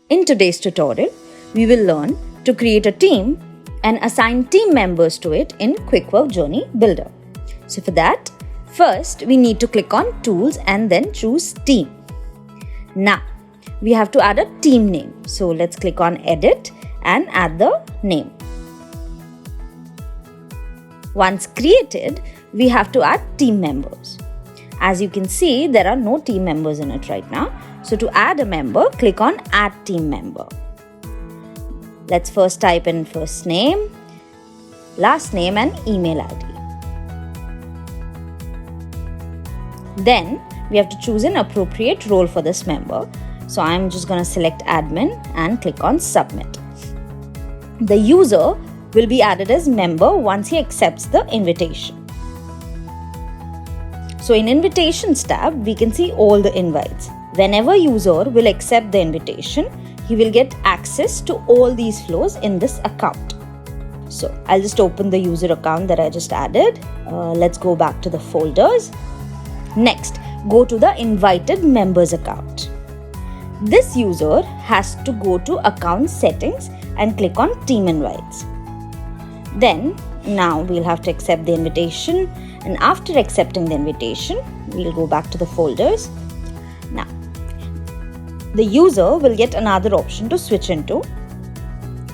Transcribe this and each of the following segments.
In today's tutorial, we will learn to create a team and assign team members to it in Quickwork Journey Builder. So for that, first we need to click on Tools and then choose Team. Now, we have to add a team name. So let's click on Edit and add the name. Once created, we have to add team members. As you can see, there are no team members in it right now. So to add a member, click on Add Team Member. Let's first type in first name, last name and email ID. Then we have to choose an appropriate role for this member. So I'm just going to select admin and click on submit. The user will be added as member once he accepts the invitation. So in invitations tab, we can see all the invites. Whenever user will accept the invitation, he will get access to all these flows in this account. So I'll just open the user account that I just added. Let's go back to the folders. Next, go to the invited members account. This user has to go to account settings and click on team invites. Then now we'll have to accept the invitation, and after accepting the invitation, we'll go back to the folders. Now, the user will get another option to switch into.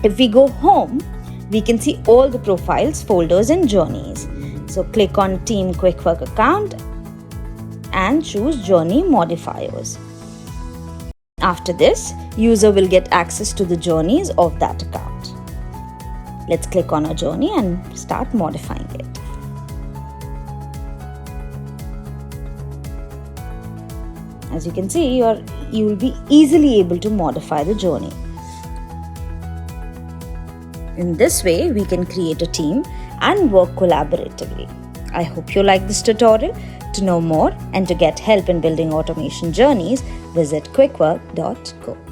If we go home, we can see all the profiles, folders and journeys. So click on Team Quickwork account and choose Journey Modifiers. After this, user will get access to the journeys of that account. Let's click on a journey and start modifying it. As you can see, you will be easily able to modify the journey. In this way, we can create a team and work collaboratively. I hope you like this tutorial. To know more and to get help in building automation journeys, visit quickwork.co.